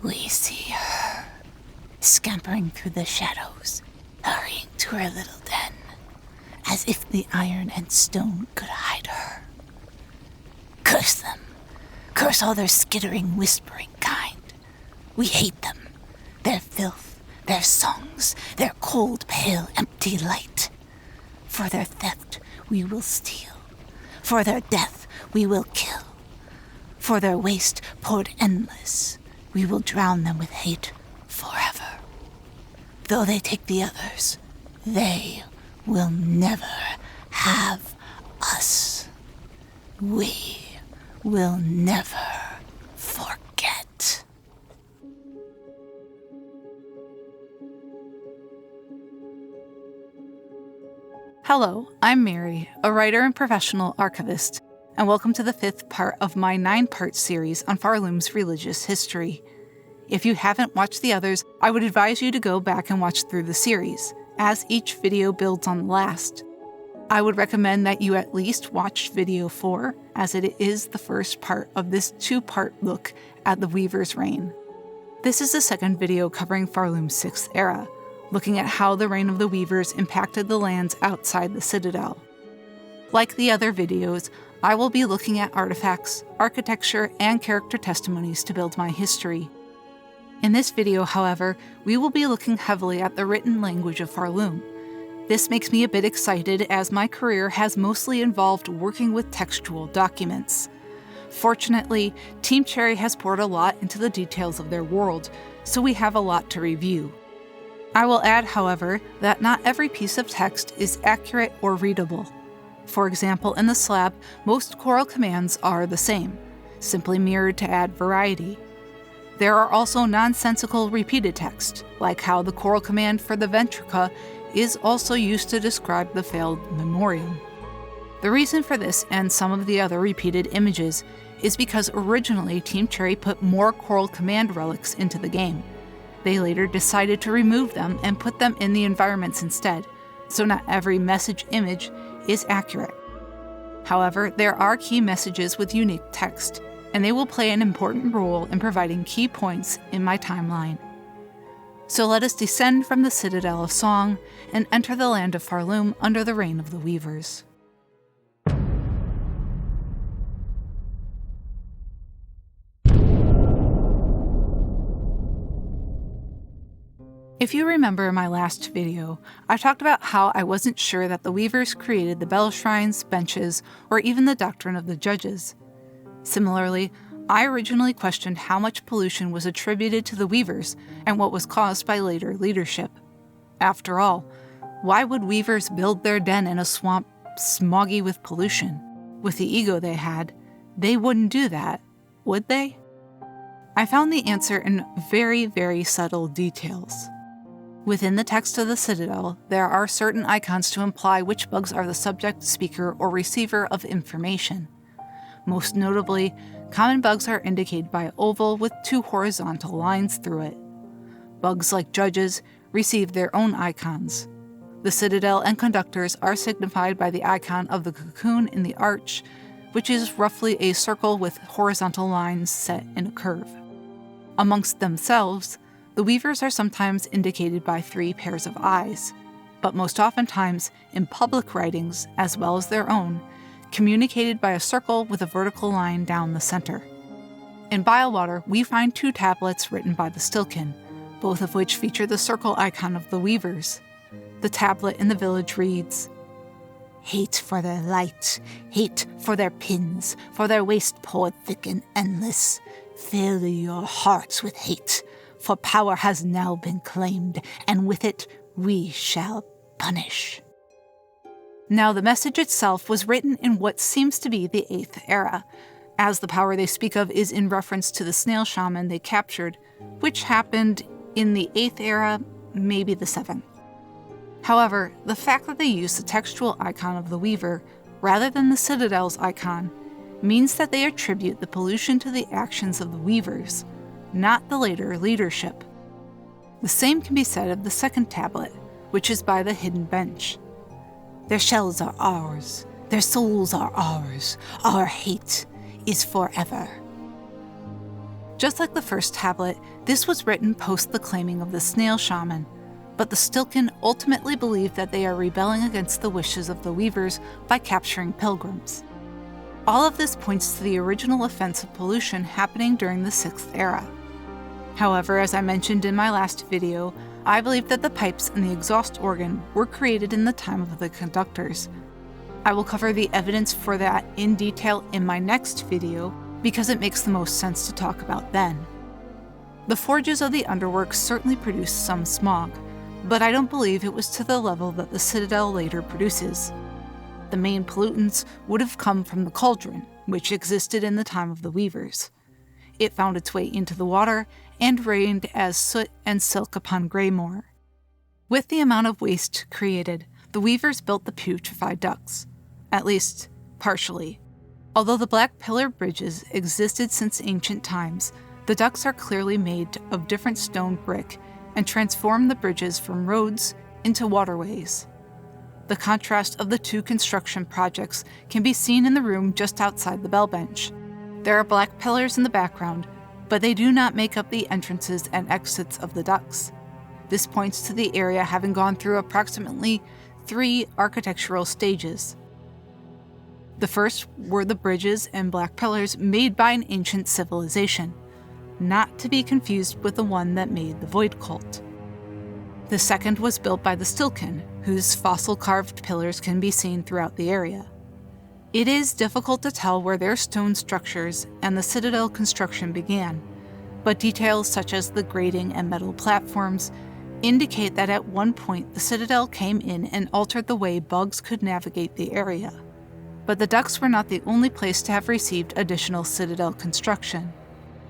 We see her, scampering through the shadows, hurrying to her little den, as if the iron and stone could hide her. Curse them. Curse all their skittering, whispering kind. We hate them, their filth, their songs, their cold, pale, empty light. For their theft we will steal. For their death we will kill. For their waste poured endless, we will drown them with hate forever. Though they take the others, they will never have us. We will never forget. Hello, I'm Mary, a writer and professional archivist, and welcome to the 5th part of my 9-part series on Pharloom's religious history. If you haven't watched the others, I would advise you to go back and watch through the series, as each video builds on the last. I would recommend that you at least watch video 4, as it is the first part of this 2-part look at the Weaver's reign. This is the second video covering Pharloom's 6th era, looking at how the reign of the Weavers impacted the lands outside the Citadel. Like the other videos, I will be looking at artifacts, architecture, and character testimonies to build my history. In this video, however, we will be looking heavily at the written language of Pharloom. This makes me a bit excited as my career has mostly involved working with textual documents. Fortunately, Team Cherry has poured a lot into the details of their world, so we have a lot to review. I will add, however, that not every piece of text is accurate or readable. For example, in the slab, most choral commands are the same, simply mirrored to add variety. There are also nonsensical repeated text, like how the choral command for the ventrica is also used to describe the failed memoriam. The reason for this and some of the other repeated images is because originally Team Cherry put more choral command relics into the game. They later decided to remove them and put them in the environments instead, so not every message image is accurate. However, there are key messages with unique text, and they will play an important role in providing key points in my timeline. So let us descend from the Citadel of Song and enter the land of Pharloom under the reign of the Weavers. If you remember my last video, I talked about how I wasn't sure that the Weavers created the bell shrines, benches, or even the doctrine of the judges. Similarly, I originally questioned how much pollution was attributed to the Weavers and what was caused by later leadership. After all, why would Weavers build their den in a swamp smoggy with pollution? With the ego they had, they wouldn't do that, would they? I found the answer in very, very subtle details. Within the text of the Citadel, there are certain icons to imply which bugs are the subject, speaker, or receiver of information. Most notably, common bugs are indicated by an oval with 2 horizontal lines through it. Bugs like judges receive their own icons. The Citadel and conductors are signified by the icon of the cocoon in the arch, which is roughly a circle with horizontal lines set in a curve. Amongst themselves, the Weavers are sometimes indicated by 3 pairs of eyes, but most oftentimes, in public writings, as well as their own, communicated by a circle with a vertical line down the center. In Bylewater, we find 2 tablets written by the Stilken, both of which feature the circle icon of the Weavers. The tablet in the village reads, "Hate for their light, hate for their pins, for their waste poured thick and endless. Fill your hearts with hate, for power has now been claimed, and with it we shall punish." Now, the message itself was written in what seems to be the 8th era, as the power they speak of is in reference to the snail shaman they captured, which happened in the 8th era, maybe the 7th. However, the fact that they use the textual icon of the Weaver rather than the Citadel's icon means that they attribute the pollution to the actions of the Weavers, not the later leadership. The same can be said of the second tablet, which is by the hidden bench. "Their shells are ours, their souls are ours, our hate is forever." Just like the first tablet, this was written post the claiming of the snail shaman, but the Stilken ultimately believe that they are rebelling against the wishes of the Weavers by capturing pilgrims. All of this points to the original offense of pollution happening during the 6th era. However, as I mentioned in my last video, I believe that the pipes and the exhaust organ were created in the time of the conductors. I will cover the evidence for that in detail in my next video because it makes the most sense to talk about then. The forges of the underworks certainly produced some smog, but I don't believe it was to the level that the Citadel later produces. The main pollutants would have come from the cauldron, which existed in the time of the Weavers. It found its way into the water and rained as soot and silk upon Greymoor. With the amount of waste created, the Weavers built the Putrified Ducts, at least partially. Although the black pillar bridges existed since ancient times, the ducts are clearly made of different stone brick and transform the bridges from roads into waterways. The contrast of the two construction projects can be seen in the room just outside the bell bench. There are black pillars in the background, but they do not make up the entrances and exits of the ducts. This points to the area having gone through approximately 3 architectural stages. The first were the bridges and black pillars made by an ancient civilization, not to be confused with the one that made the Void Cult. The second was built by the Stilken, whose fossil-carved pillars can be seen throughout the area. It is difficult to tell where their stone structures and the Citadel construction began, but details such as the grating and metal platforms indicate that at one point the Citadel came in and altered the way bugs could navigate the area. But the ducts were not the only place to have received additional Citadel construction.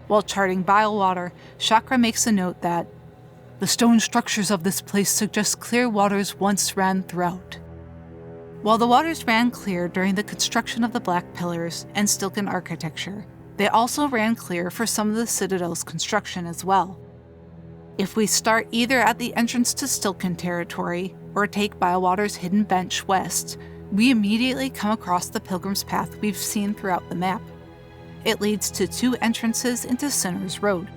While charting Bilewater, Chakra makes a note that the stone structures of this place suggest clear waters once ran throughout. While the waters ran clear during the construction of the black pillars and Stilken architecture, they also ran clear for some of the Citadel's construction as well. If we start either at the entrance to Stilken territory or take Bilewater's hidden bench west, we immediately come across the Pilgrim's Path we've seen throughout the map. It leads to 2 entrances into Sinner's Road,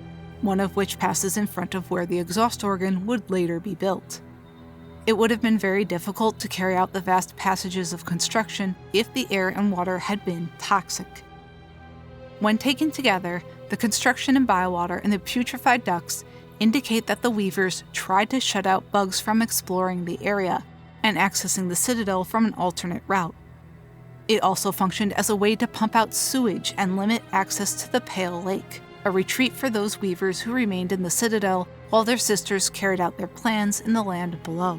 one of which passes in front of where the exhaust organ would later be built. It would have been very difficult to carry out the vast passages of construction if the air and water had been toxic. When taken together, the construction in Bilewater and the Putrified Ducts indicate that the Weavers tried to shut out bugs from exploring the area and accessing the Citadel from an alternate route. It also functioned as a way to pump out sewage and limit access to the Pale Lake, a retreat for those Weavers who remained in the Citadel while their sisters carried out their plans in the land below.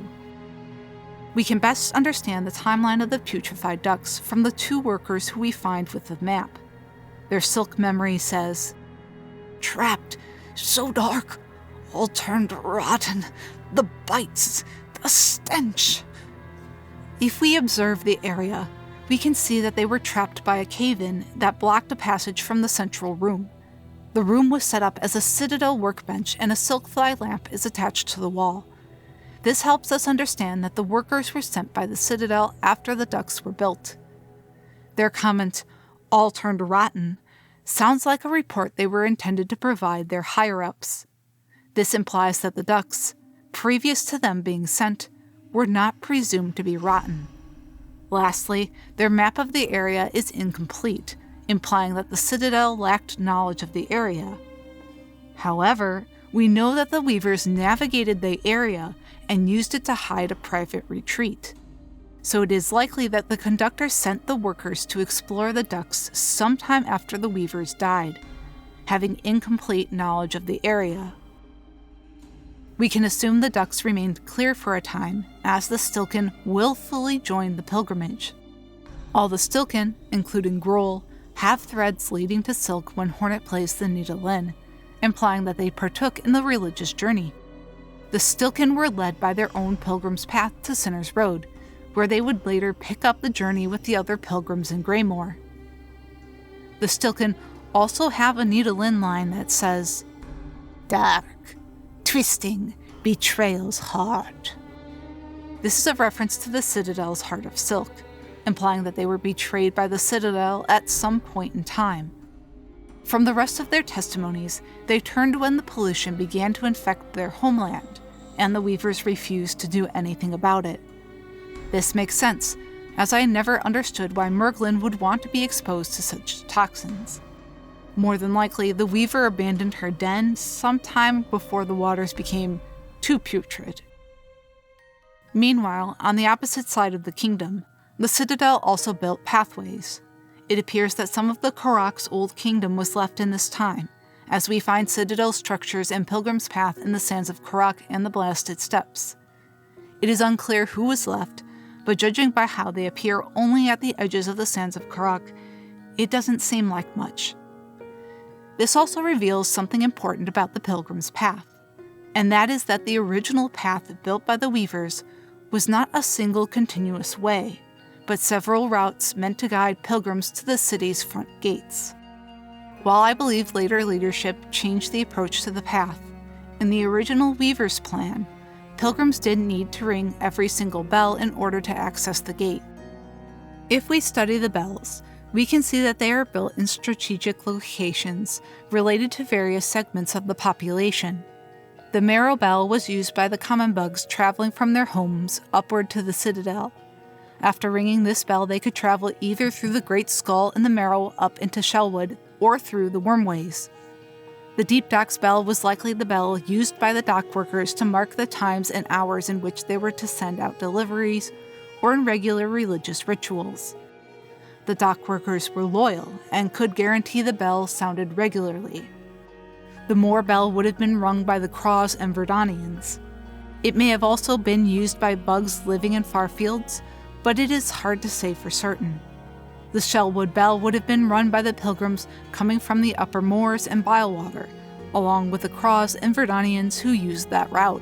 We can best understand the timeline of the Putrified Ducts from the 2 workers who we find with the map. Their silk memory says, "Trapped, so dark, all turned rotten, the bites, the stench." If we observe the area, we can see that they were trapped by a cave-in that blocked a passage from the central room. The room was set up as a Citadel workbench and a silk-fly lamp is attached to the wall. This helps us understand that the workers were sent by the Citadel after the ducts were built. Their comment, "all turned rotten," sounds like a report they were intended to provide their higher-ups. This implies that the ducts, previous to them being sent, were not presumed to be rotten. Lastly, their map of the area is incomplete, implying that the Citadel lacked knowledge of the area. However, we know that the Weavers navigated the area and used it to hide a private retreat. So it is likely that the conductor sent the workers to explore the ducts sometime after the Weavers died, having incomplete knowledge of the area. We can assume the ducts remained clear for a time, as the Stilken willfully joined the pilgrimage. All the Stilken, including Grohl, have threads leading to silk when Hornet plays the Nidalin, implying that they partook in the religious journey. The Stilken were led by their own pilgrim's path to Sinner's Road, where they would later pick up the journey with the other pilgrims in Greymoor. The Stilken also have a Nidalin line that says, "Dark, twisting, betrayal's heart." This is a reference to the Citadel's Heart of Silk, implying that they were betrayed by the Citadel at some point in time. From the rest of their testimonies, they turned when the pollution began to infect their homeland, and the weavers refused to do anything about it. This makes sense, as I never understood why Merglin would want to be exposed to such toxins. More than likely, the weaver abandoned her den sometime before the waters became too putrid. Meanwhile, on the opposite side of the kingdom, the Citadel also built pathways. It appears that some of the Karak's old kingdom was left in this time, as we find Citadel structures and Pilgrim's Path in the sands of Karak and the Blasted Steppes. It is unclear who was left, but judging by how they appear only at the edges of the sands of Karak, it doesn't seem like much. This also reveals something important about the Pilgrim's Path, and that is that the original path built by the weavers was not a single continuous way, but several routes meant to guide pilgrims to the city's front gates. While I believe later leadership changed the approach to the path, in the original weaver's plan, pilgrims didn't need to ring every single bell in order to access the gate. If we study the bells, we can see that they are built in strategic locations related to various segments of the population. The marrow bell was used by the common bugs traveling from their homes upward to the citadel. After ringing this bell, they could travel either through the Great Skull and the Marrow up into Shellwood, or through the Wormways. The Deep Docks bell was likely the bell used by the dock workers to mark the times and hours in which they were to send out deliveries, or in regular religious rituals. The dock workers were loyal and could guarantee the bell sounded regularly. The Moor bell would have been rung by the Craws and Verdanians. It may have also been used by bugs living in far fields, but it is hard to say for certain. The Shellwood bell would have been run by the pilgrims coming from the upper moors and Bylewater, along with the Craws and Verdanians who used that route.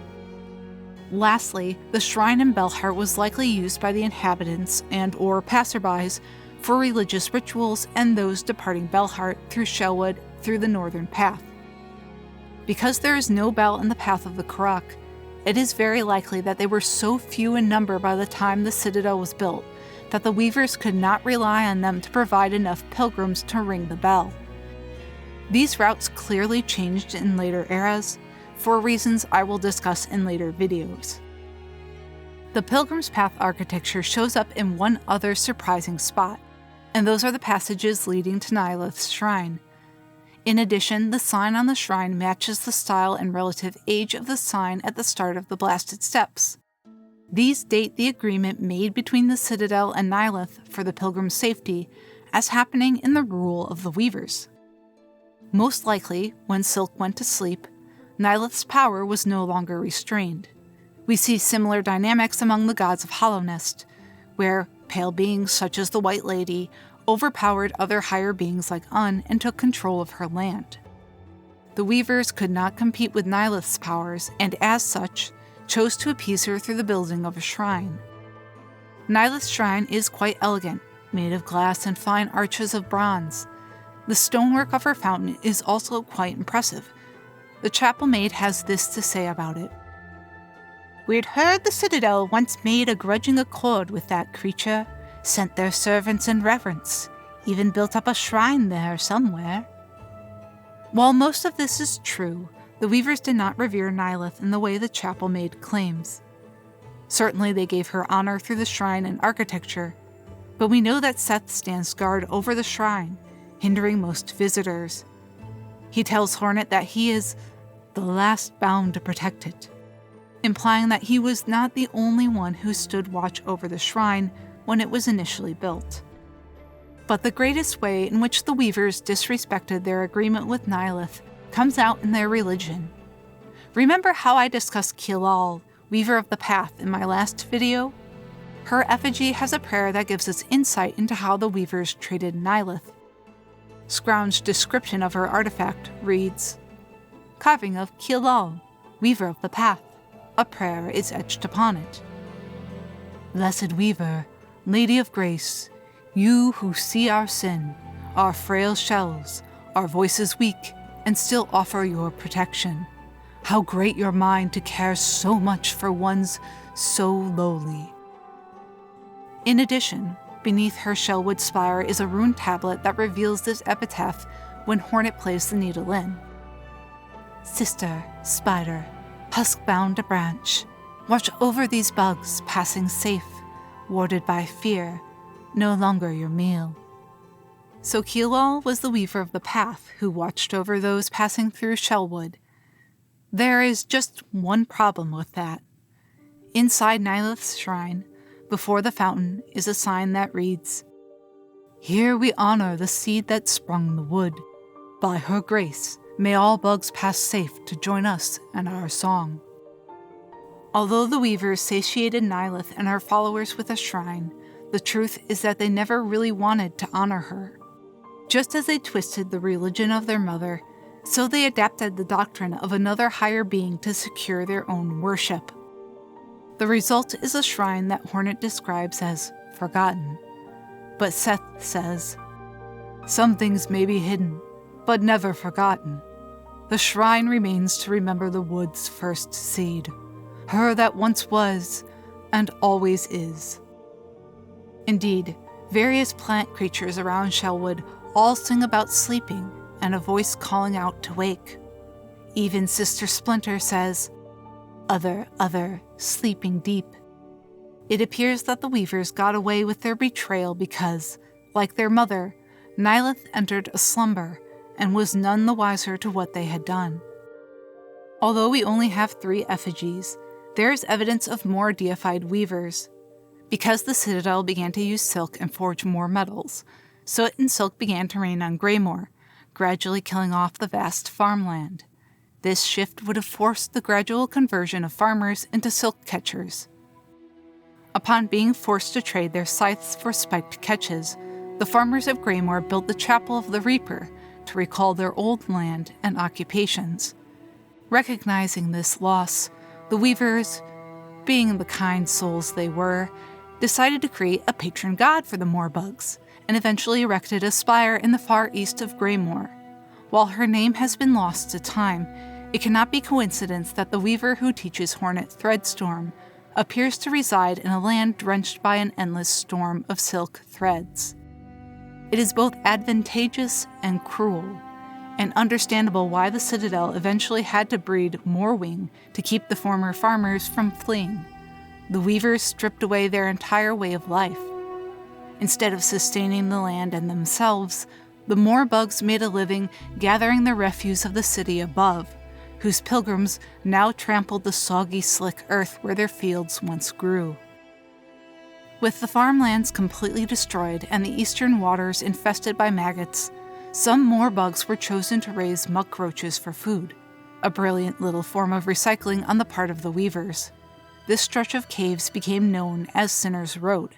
Lastly, the shrine in Belheart was likely used by the inhabitants and/or passerbys for religious rituals and those departing Belheart through Shellwood through the northern path. Because there is no bell in the path of the Karak, it is very likely that they were so few in number by the time the citadel was built that the weavers could not rely on them to provide enough pilgrims to ring the bell. These routes clearly changed in later eras, for reasons I will discuss in later videos. The Pilgrim's Path architecture shows up in one other surprising spot, and those are the passages leading to Nyleth's shrine. In addition, the sign on the shrine matches the style and relative age of the sign at the start of the Blasted Steppes. These date the agreement made between the Citadel and Nyleth for the pilgrim's safety as happening in the rule of the Weavers. Most likely, when Silk went to sleep, Nyleth's power was no longer restrained. We see similar dynamics among the gods of Hollownest, where pale beings such as the White Lady overpowered other higher beings like Un and took control of her land. The Weavers could not compete with Nyleth's powers, and as such, chose to appease her through the building of a shrine. Nyleth's shrine is quite elegant, made of glass and fine arches of bronze. The stonework of her fountain is also quite impressive. The chapel maid has this to say about it. "We'd heard the Citadel once made a grudging accord with that creature, sent their servants in reverence, even built up a shrine there somewhere." While most of this is true, the Weavers did not revere Nyleth in the way the chapel maid claims. Certainly they gave her honor through the shrine and architecture, but we know that Seth stands guard over the shrine, hindering most visitors. He tells Hornet that he is the last bound to protect it, implying that he was not the only one who stood watch over the shrine when it was initially built. But the greatest way in which the Weavers disrespected their agreement with Nyleth comes out in their religion. Remember how I discussed Kilal, Weaver of the Path, in my last video? Her effigy has a prayer that gives us insight into how the Weavers treated Nyleth. Scrounge's description of her artifact reads, "Carving of Kilal, Weaver of the Path. A prayer is etched upon it. Blessed Weaver, Lady of Grace, you who see our sin, our frail shells, our voices weak, and still offer your protection. How great your mind to care so much for ones so lowly." In addition, beneath her Shellwood spire is a rune tablet that reveals this epitaph when Hornet plays the needle in. Sister, spider, husk-bound a branch, watch over these bugs passing safe, warded by fear, no longer your meal. So Keelall was the weaver of the path who watched over those passing through Shellwood. There is just one problem with that. Inside Nyleth's shrine, before the fountain, is a sign that reads, "Here we honor the seed that sprung the wood. By her grace, may all bugs pass safe to join us and our song." Although the weavers satiated Nyleth and her followers with a shrine, the truth is that they never really wanted to honor her. Just as they twisted the religion of their mother, so they adapted the doctrine of another higher being to secure their own worship. The result is a shrine that Hornet describes as forgotten. But Seth says, "Some things may be hidden, but never forgotten. The shrine remains to remember the wood's first seed, her that once was and always is." Indeed, various plant creatures around Shellwood all sing about sleeping and a voice calling out to wake. Even Sister Splinter says, other, sleeping deep." It appears that the weavers got away with their betrayal because, like their mother, Nyleth entered a slumber and was none the wiser to what they had done. Although we only have 3 effigies, there is evidence of more deified weavers. Because the Citadel began to use silk and forge more metals, soot and silk began to rain on Greymoor, gradually killing off the vast farmland. This shift would have forced the gradual conversion of farmers into silk catchers. Upon being forced to trade their scythes for spiked catches, the farmers of Greymoor built the Chapel of the Reaper to recall their old land and occupations. Recognizing this loss, the weavers, being the kind souls they were, decided to create a patron god for the moorbugs, and eventually erected a spire in the far east of Greymoor. While her name has been lost to time, it cannot be coincidence that the weaver who teaches Hornet Threadstorm appears to reside in a land drenched by an endless storm of silk threads. It is both advantageous and cruel, and understandable why the Citadel eventually had to breed Moorwing to keep the former farmers from fleeing. The weavers stripped away their entire way of life. Instead of sustaining the land and themselves, the moorbugs made a living gathering the refuse of the city above, whose pilgrims now trampled the soggy, slick earth where their fields once grew. With the farmlands completely destroyed and the eastern waters infested by maggots, some moorbugs were chosen to raise muck roaches for food, a brilliant little form of recycling on the part of the weavers. This stretch of caves became known as Sinner's Road.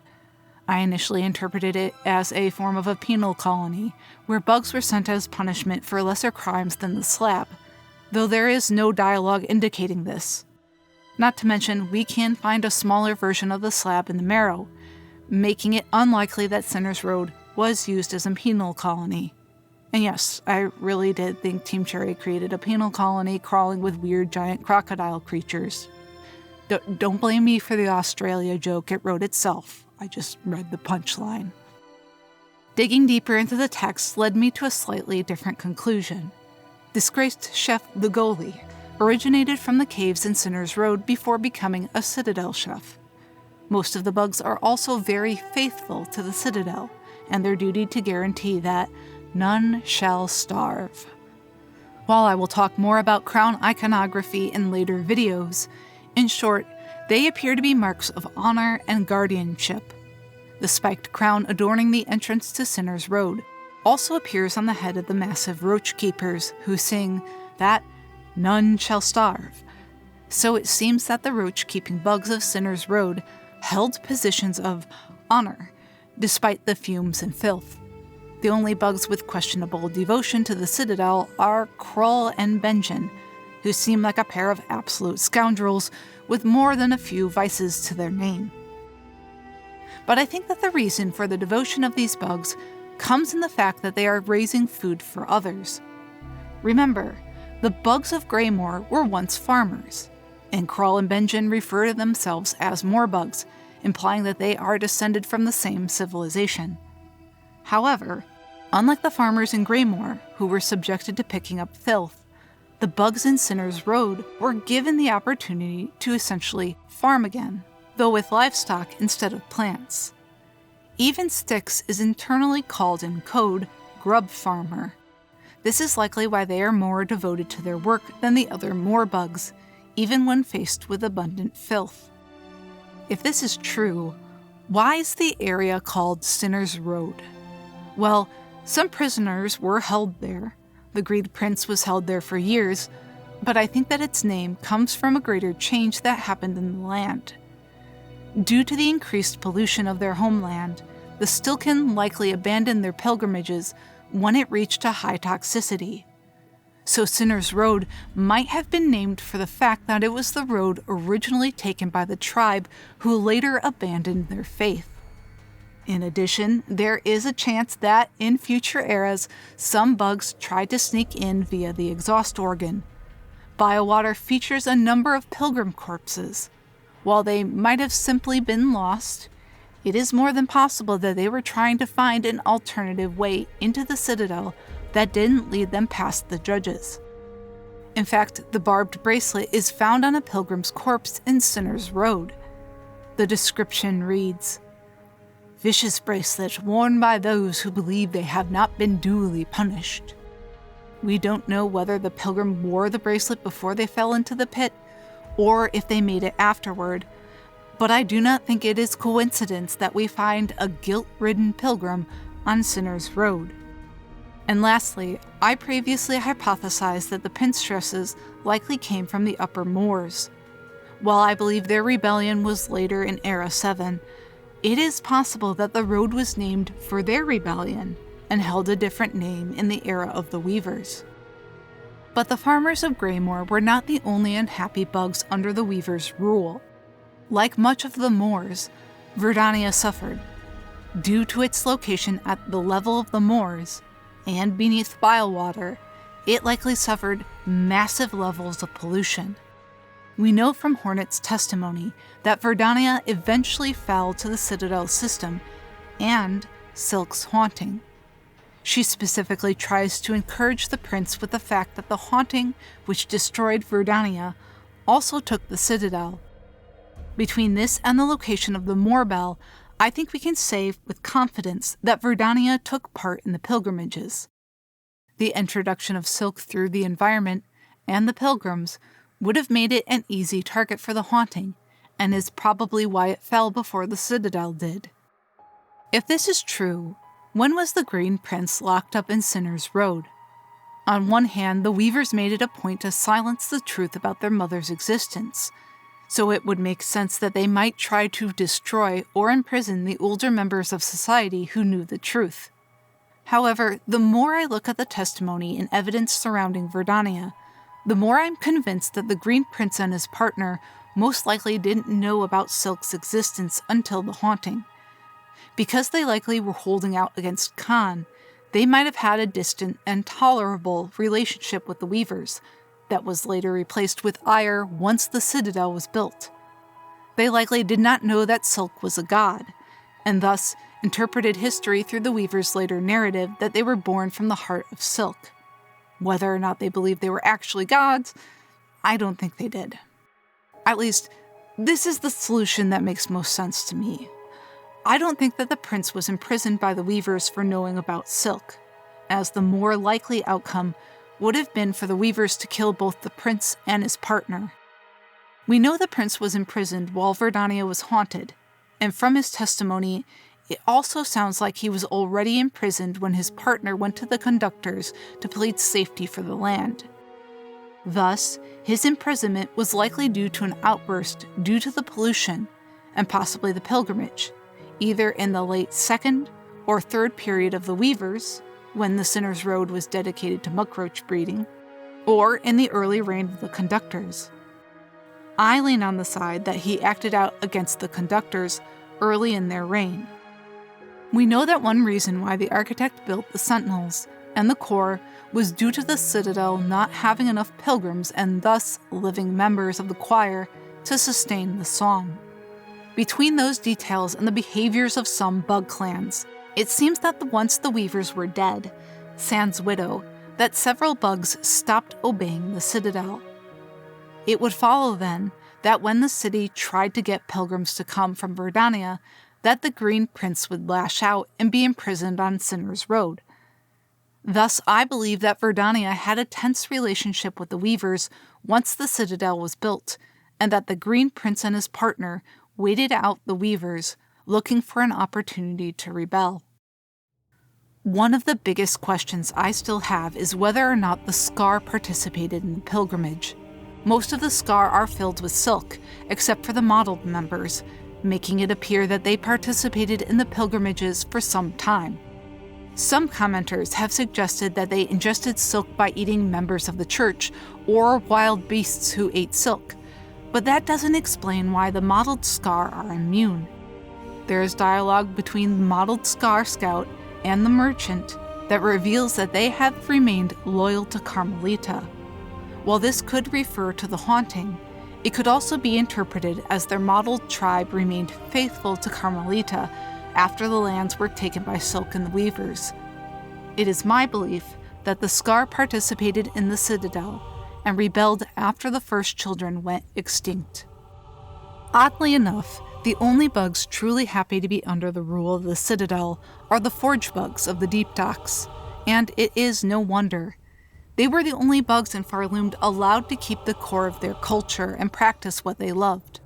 I initially interpreted it as a form of a penal colony, where bugs were sent as punishment for lesser crimes than the slab, though there is no dialogue indicating this. Not to mention, we can find a smaller version of the slab in the Marrow, making it unlikely that Sinner's Road was used as a penal colony. And yes, I really did think Team Cherry created a penal colony crawling with weird giant crocodile creatures. Don't blame me for the Australia joke, it wrote itself. I just read the punchline. Digging deeper into the text led me to a slightly different conclusion. Disgraced chef the Goalie originated from the caves in Sinner's Road before becoming a Citadel chef. Most of the bugs are also very faithful to the Citadel and their duty to guarantee that none shall starve. While I will talk more about crown iconography in later videos, in short, they appear to be marks of honor and guardianship. The spiked crown adorning the entrance to Sinner's Road also appears on the head of the massive roach keepers who sing that none shall starve. So it seems that the roach-keeping bugs of Sinner's Road held positions of honor, despite the fumes and filth. The only bugs with questionable devotion to the Citadel are Krull and Benjen, who seem like a pair of absolute scoundrels with more than a few vices to their name. But I think that the reason for the devotion of these bugs comes in the fact that they are raising food for others. Remember, the bugs of Greymoor were once farmers, and Krull and Benjen refer to themselves as moorbugs, implying that they are descended from the same civilization. However, Unlike the farmers in Greymoor, who were subjected to picking up filth, the bugs in Sinner's Road were given the opportunity to essentially farm again, though with livestock instead of plants. Even Styx is internally called in code grub farmer. This is likely why they are more devoted to their work than the other moor bugs, even when faced with abundant filth. If this is true, why is the area called Sinner's Road? Well, some prisoners were held there. The Greed Prince was held there for years, but I think that its name comes from a greater change that happened in the land. Due to the increased pollution of their homeland, the Stilken likely abandoned their pilgrimages when it reached a high toxicity. So Sinner's Road might have been named for the fact that it was the road originally taken by the tribe who later abandoned their faith. In addition, there is a chance that in future eras, some bugs tried to sneak in via the exhaust organ. Biowater features a number of pilgrim corpses. While they might have simply been lost, it is more than possible that they were trying to find an alternative way into the Citadel that didn't lead them past the judges. In fact, the barbed bracelet is found on a pilgrim's corpse in Sinner's Road. The description reads, "Vicious bracelet worn by those who believe they have not been duly punished." We don't know whether the pilgrim wore the bracelet before they fell into the pit, or if they made it afterward, but I do not think it is coincidence that we find a guilt-ridden pilgrim on Sinner's Road. And lastly, I previously hypothesized that the Pinstresses likely came from the Upper Moors. While I believe their rebellion was later in Era 7, it is possible that the road was named for their rebellion and held a different name in the era of the Weavers. But the farmers of Greymoor were not the only unhappy bugs under the Weavers' rule. Like much of the Moors, Verdania suffered. Due to its location at the level of the moors and beneath biowater, it likely suffered massive levels of pollution. We know from Hornet's testimony that Verdania eventually fell to the Citadel system and Silk's haunting. She specifically tries to encourage the prince with the fact that the haunting, which destroyed Verdania, also took the Citadel. Between this and the location of the Moorbell, I think we can say with confidence that Verdania took part in the pilgrimages. The introduction of Silk through the environment and the pilgrims would have made it an easy target for the haunting, and is probably why it fell before the Citadel did. If this is true, when was the Green Prince locked up in Sinner's Road? On one hand, the Weavers made it a point to silence the truth about their mother's existence, so it would make sense that they might try to destroy or imprison the older members of society who knew the truth. However, the more I look at the testimony and evidence surrounding Verdania, the more I'm convinced that the Green Prince and his partner most likely didn't know about Silk's existence until the haunting. Because they likely were holding out against Khan, they might have had a distant and tolerable relationship with the Weavers that was later replaced with ire once the Citadel was built. They likely did not know that Silk was a god, and thus interpreted history through the Weavers' later narrative that they were born from the heart of Silk. Whether or not they believed they were actually gods, I don't think they did. At least, this is the solution that makes most sense to me. I don't think that the prince was imprisoned by the Weavers for knowing about Silk, as the more likely outcome would have been for the Weavers to kill both the prince and his partner. We know the prince was imprisoned while Verdania was haunted, and from his testimony, it also sounds like he was already imprisoned when his partner went to the conductors to plead safety for the land. Thus, his imprisonment was likely due to an outburst due to the pollution, and possibly the pilgrimage, either in the late 2nd or 3rd period of the Weavers, when the Sinner's Road was dedicated to muckroach breeding, or in the early reign of the conductors. I lean on the side that he acted out against the conductors early in their reign. We know that one reason why the architect built the sentinels and the core was due to the Citadel not having enough pilgrims and thus living members of the choir to sustain the song. Between those details and the behaviors of some bug clans, It seems that once the Weavers were dead, sans widow, that several bugs stopped obeying the Citadel. It would follow then that when the city tried to get pilgrims to come from Verdania, that the Green Prince would lash out and be imprisoned on Sinner's Road. Thus, I believe that Verdania had a tense relationship with the Weavers once the Citadel was built, and that the Green Prince and his partner waited out the Weavers, looking for an opportunity to rebel. One of the biggest questions I still have is whether or not the Skarr participated in the pilgrimage. Most of the Skarr are filled with silk, except for the modeled members, making it appear that they participated in the pilgrimages for some time. Some commenters have suggested that they ingested silk by eating members of the church or wild beasts who ate silk, but that doesn't explain why the modeled Skarr are immune. There is dialogue between the modeled Skarr scout and the merchant that reveals that they have remained loyal to Carmelita. While this could refer to the haunting, it could also be interpreted as their modeled tribe remained faithful to Carmelita after the lands were taken by Silk and the Weavers. It is my belief that the Skarr participated in the Citadel and rebelled after the first children went extinct. Oddly enough, the only bugs truly happy to be under the rule of the Citadel are the forge bugs of the deep docks, and it is no wonder. They were the only bugs in Pharloom allowed to keep the core of their culture and practice what they loved.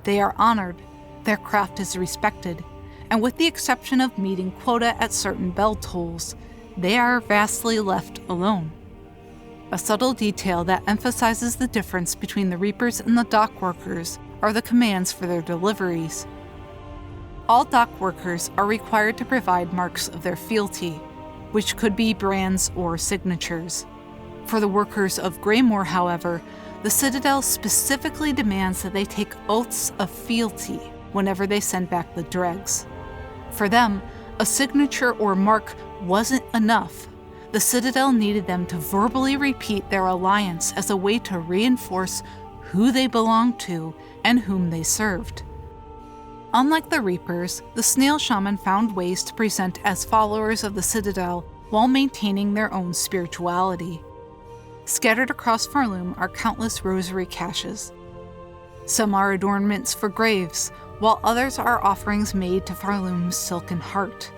They are honored, their craft is respected, and with the exception of meeting quota at certain bell tolls, they are vastly left alone. A subtle detail that emphasizes the difference between the Reapers and the dock workers are the commands for their deliveries. All dock workers are required to provide marks of their fealty, which could be brands or signatures. For the workers of Greymore, however, the Citadel specifically demands that they take oaths of fealty whenever they send back the dregs. For them, a signature or mark wasn't enough. The Citadel needed them to verbally repeat their alliance as a way to reinforce who they belonged to and whom they served. Unlike the Reapers, the Snail Shaman found ways to present as followers of the Citadel while maintaining their own spirituality. Scattered across Pharloom are countless rosary caches. Some are adornments for graves, while others are offerings made to Pharloom's silken heart.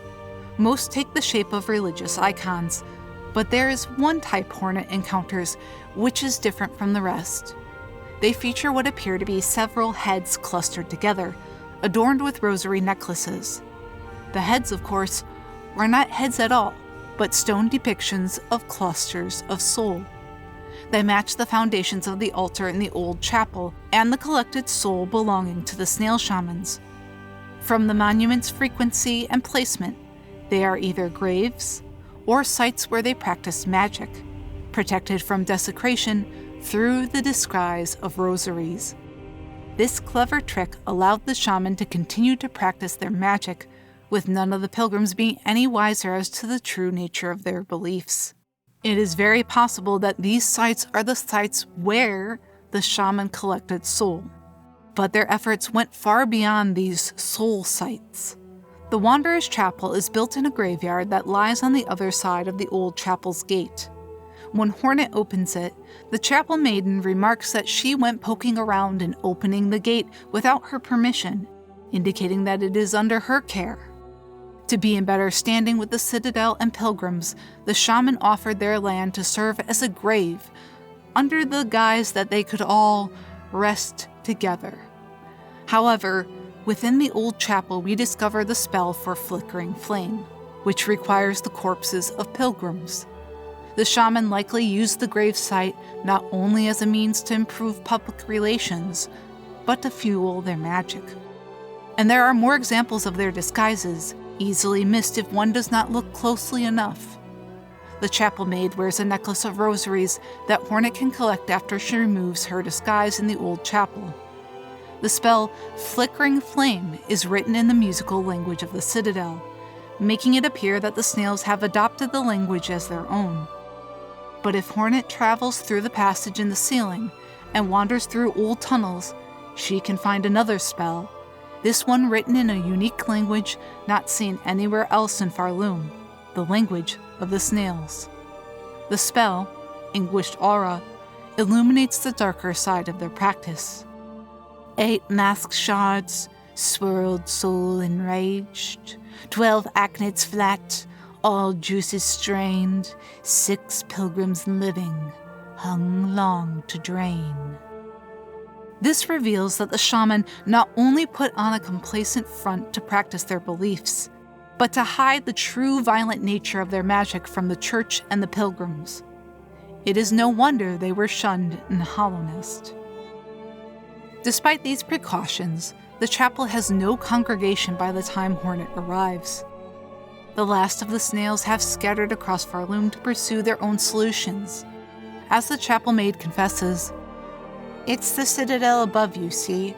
Most take the shape of religious icons, but there is one type Hornet encounters which is different from the rest. They feature what appear to be several heads clustered together, adorned with rosary necklaces. The heads, of course, were not heads at all, but stone depictions of clusters of soul. They match the foundations of the altar in the old chapel and the collected soul belonging to the Snail Shamans. From the monument's frequency and placement, they are either graves or sites where they practice magic, protected from desecration through the disguise of rosaries. This clever trick allowed the shaman to continue to practice their magic, with none of the pilgrims being any wiser as to the true nature of their beliefs. It is very possible that these sites are the sites where the shaman collected soul, but their efforts went far beyond these soul sites. The Wanderer's Chapel is built in a graveyard that lies on the other side of the old chapel's gate. When Hornet opens it, the chapel maiden remarks that she went poking around and opening the gate without her permission, indicating that it is under her care. To be in better standing with the Citadel and pilgrims, the shaman offered their land to serve as a grave, under the guise that they could all rest together. However, within the old chapel we discover the spell for Flickering Flame, which requires the corpses of pilgrims. The shaman likely used the gravesite not only as a means to improve public relations, but to fuel their magic. And there are more examples of their disguises, easily missed if one does not look closely enough. The chapel maid wears a necklace of rosaries that Hornet can collect after she removes her disguise in the old chapel. The spell Flickering Flame is written in the musical language of the Citadel, making it appear that the snails have adopted the language as their own. But if Hornet travels through the passage in the ceiling and wanders through old tunnels, she can find another spell, this one written in a unique language not seen anywhere else in Pharloom, the language of the snails. The spell, Anguished Aura, illuminates the darker side of their practice. 8 mask shards, swirled soul enraged, 12 acnates flat, all juices strained, 6 pilgrims living, hung long to drain. This reveals that the shaman not only put on a complacent front to practice their beliefs, but to hide the true violent nature of their magic from the church and the pilgrims. It is no wonder they were shunned in Hollow Nest. Despite these precautions, the chapel has no congregation by the time Hornet arrives. The last of the snails have scattered across Pharloom to pursue their own solutions. As the chapel maid confesses, "It's the citadel above you, see?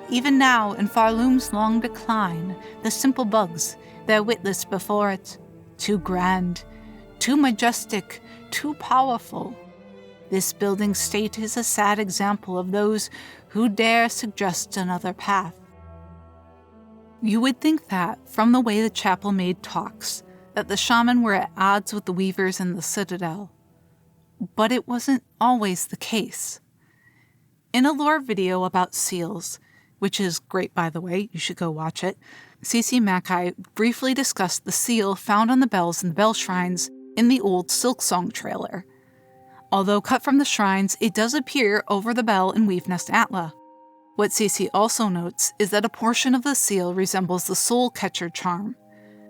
Even now, in Pharloom's long decline, the simple bugs, they're witless before it. Too grand, too majestic, too powerful. This building state is a sad example of those who dare suggest another path." You would think that, from the way the chapel maid talks, that the shaman were at odds with the weavers and the citadel. But it wasn't always the case. In a lore video about seals, which is great by the way, you should go watch it, CC Mackay briefly discussed the seal found on the bells in the bell shrines in the old Silk Song trailer. Although cut from the shrines, it does appear over the bell in Weavenest Atla. What CC also notes is that a portion of the seal resembles the soul catcher charm,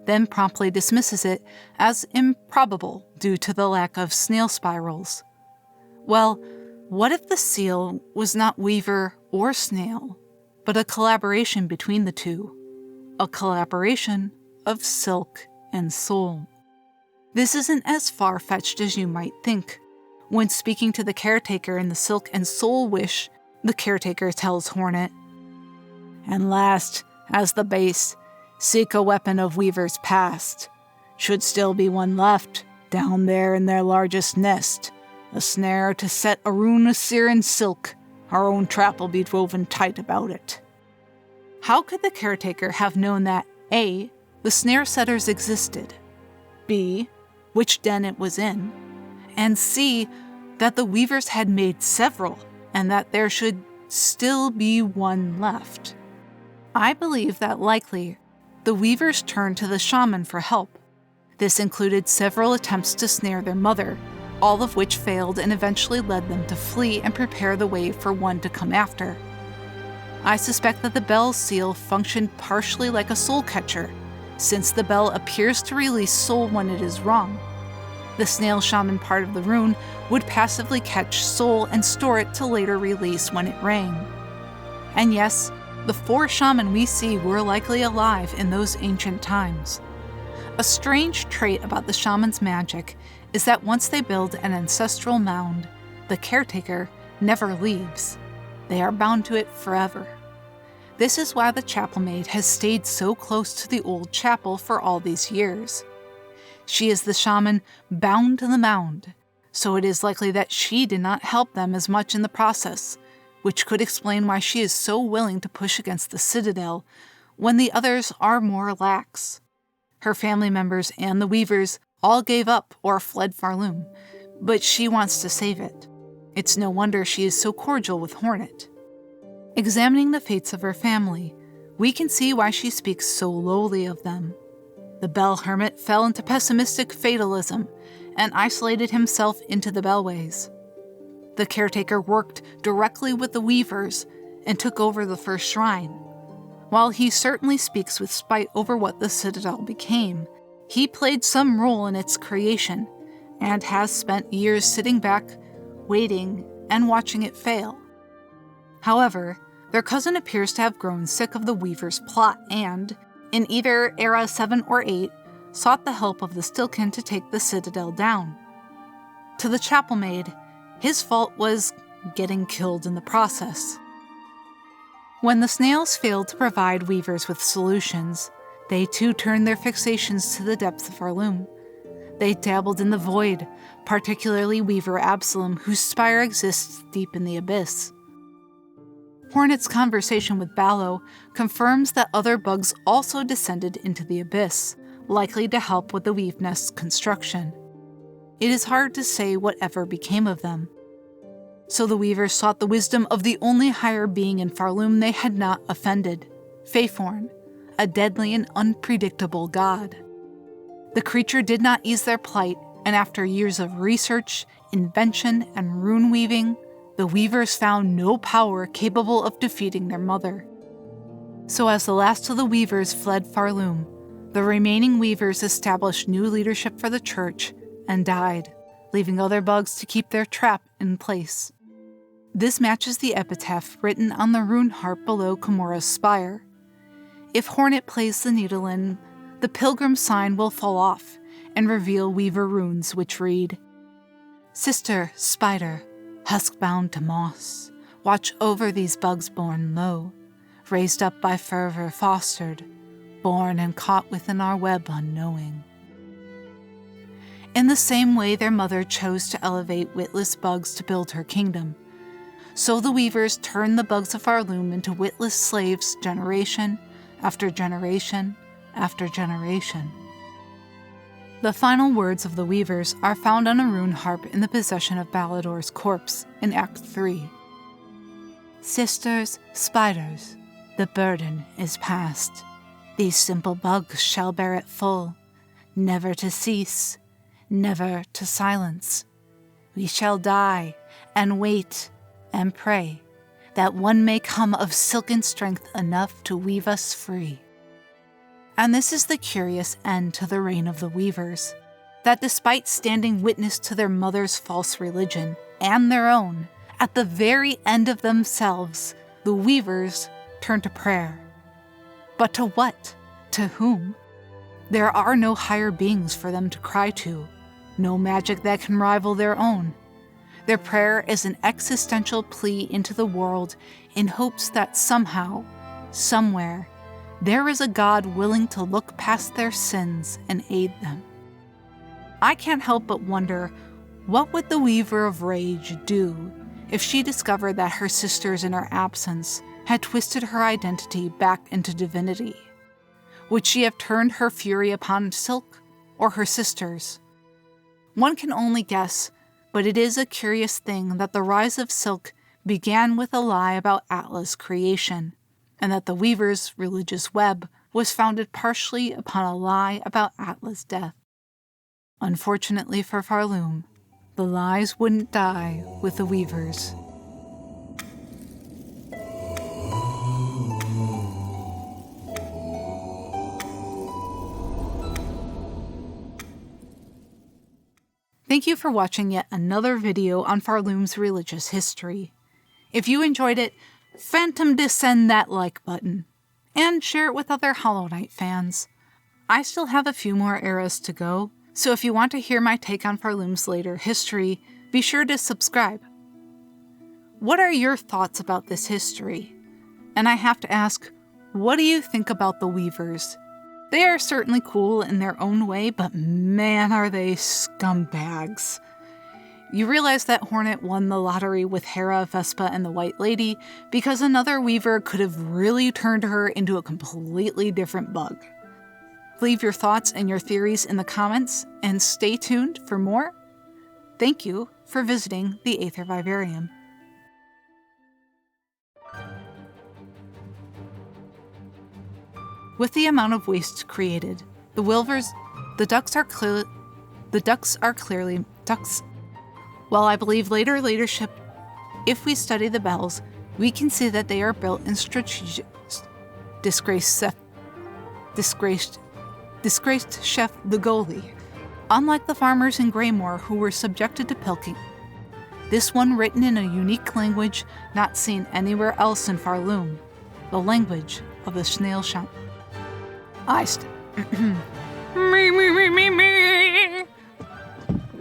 then promptly dismisses it as improbable due to the lack of snail spirals. Well, what if the seal was not weaver or snail, but a collaboration between the two? A collaboration of silk and soul. This isn't as far-fetched as you might think. When speaking to the caretaker in the Silk and Soul Wish, the caretaker tells Hornet, "And last, as the base, seek a weapon of weaver's past. Should still be one left, down there in their largest nest. A snare to set a rune of sear in silk. Our own trap will be woven tight about it." How could the caretaker have known that A, the snare setters existed, B, which den it was in, and C, that the weavers had made several, and that there should still be one left? I believe that likely the weavers turned to the shaman for help. This included several attempts to snare their mother, all of which failed and eventually led them to flee and prepare the way for one to come after. I suspect that the bell seal functioned partially like a soul catcher, since the bell appears to release soul when it is rung. The snail shaman part of the rune would passively catch soul and store it to later release when it rang. And yes, the 4 shaman we see were likely alive in those ancient times. A strange trait about the shaman's magic is that once they build an ancestral mound, the caretaker never leaves. They are bound to it forever. This is why the chapel maid has stayed so close to the old chapel for all these years. She is the shaman bound to the mound, so it is likely that she did not help them as much in the process, which could explain why she is so willing to push against the Citadel when the others are more lax. Her family members and the weavers all gave up or fled Pharloom, but she wants to save it. It's no wonder she is so cordial with Hornet. Examining the fates of her family, we can see why she speaks so lowly of them. The Bell Hermit fell into pessimistic fatalism and isolated himself into the Bellways. The caretaker worked directly with the weavers and took over the first shrine. While he certainly speaks with spite over what the Citadel became, he played some role in its creation and has spent years sitting back, waiting, and watching it fail. However, their cousin appears to have grown sick of the weaver's plot and, in either Era 7 or 8, sought the help of the Stilken to take the Citadel down. To the chapel maid, his fault was getting killed in the process. When the snails failed to provide weavers with solutions, they too turned their fixations to the depths of Pharloom. They dabbled in the void, particularly Weaver Absalom, whose spire exists deep in the abyss. Hornet's conversation with Ballo confirms that other bugs also descended into the abyss, likely to help with the weave nest's construction. It is hard to say whatever became of them. So the weavers sought the wisdom of the only higher being in Pharloom they had not offended, Faithorn, a deadly and unpredictable god. The creature did not ease their plight, and after years of research, invention, and rune weaving, the weavers found no power capable of defeating their mother. So as the last of the weavers fled Pharloom, the remaining weavers established new leadership for the church and died, leaving other bugs to keep their trap in place. This matches the epitaph written on the rune harp below Comora's spire. If Hornet plays the needle in, the Pilgrim sign will fall off and reveal weaver runes which read, "Sister, spider, husk-bound to moss, watch over these bugs born low, raised up by fervor fostered, born and caught within our web unknowing." In the same way their mother chose to elevate witless bugs to build her kingdom, so the weavers turned the bugs of Pharloom into witless slaves generation after generation after generation. The final words of the weavers are found on a rune harp in the possession of Ballador's corpse in Act 3. "Sisters, spiders, the burden is past. These simple bugs shall bear it full, never to cease, never to silence. We shall die and wait and pray that one may come of silken strength enough to weave us free." And this is the curious end to the reign of the weavers, that despite standing witness to their mother's false religion and their own, at the very end of themselves, the weavers turn to prayer. But to what? To whom? There are no higher beings for them to cry to, no magic that can rival their own. Their prayer is an existential plea into the world in hopes that somehow, somewhere, there is a God willing to look past their sins and aid them. I can't help but wonder, what would the Weaver of Rage do if she discovered that her sisters in her absence had twisted her identity back into divinity? Would she have turned her fury upon Silk or her sisters? One can only guess, but it is a curious thing that the rise of Silk began with a lie about Atla's creation, and that the Weaver's religious web was founded partially upon a lie about Atla's death. Unfortunately for Pharloom, the lies wouldn't die with the Weavers. Thank you for watching yet another video on Pharloom's religious history. If you enjoyed it, phantom descend that like button, and share it with other Hollow Knight fans. I still have a few more eras to go, so if you want to hear my take on Pharloom's later history, be sure to subscribe. What are your thoughts about this history? And I have to ask, what do you think about the Weavers? They are certainly cool in their own way, but man are they scumbags. You realize that Hornet won the lottery with Hera, Vespa, and the White Lady because another Weaver could have really turned her into a completely different bug. Leave your thoughts and your theories in the comments, and stay tuned for more. Thank you for visiting the Aether Vivarium. With the amount of waste created, the ducks are clearly ducks. While I believe later leadership, if we study the bells, we can see that they are built in strategic disgraced Chef the Goalie. Unlike the farmers in Greymoor who were subjected to pilking, this one written in a unique language not seen anywhere else in Pharloom, the language of the snail shaman. Me.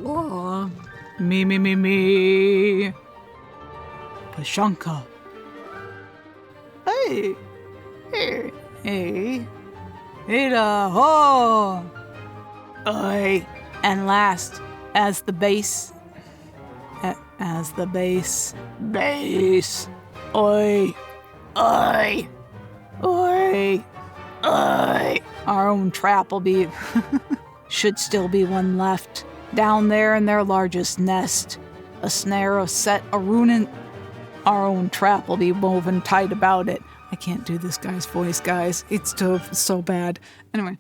Oh, me. Pashanka. Hey. Ada, ho. Oi. And last, as the bass. Oi. Oi! Oi! Oi! Our own trap will be... Should still be one left. Down there in their largest nest. A snare, a set, a rune, our own trap will be woven tight about it. I can't do this guy's voice, guys. It's so bad. Anyway.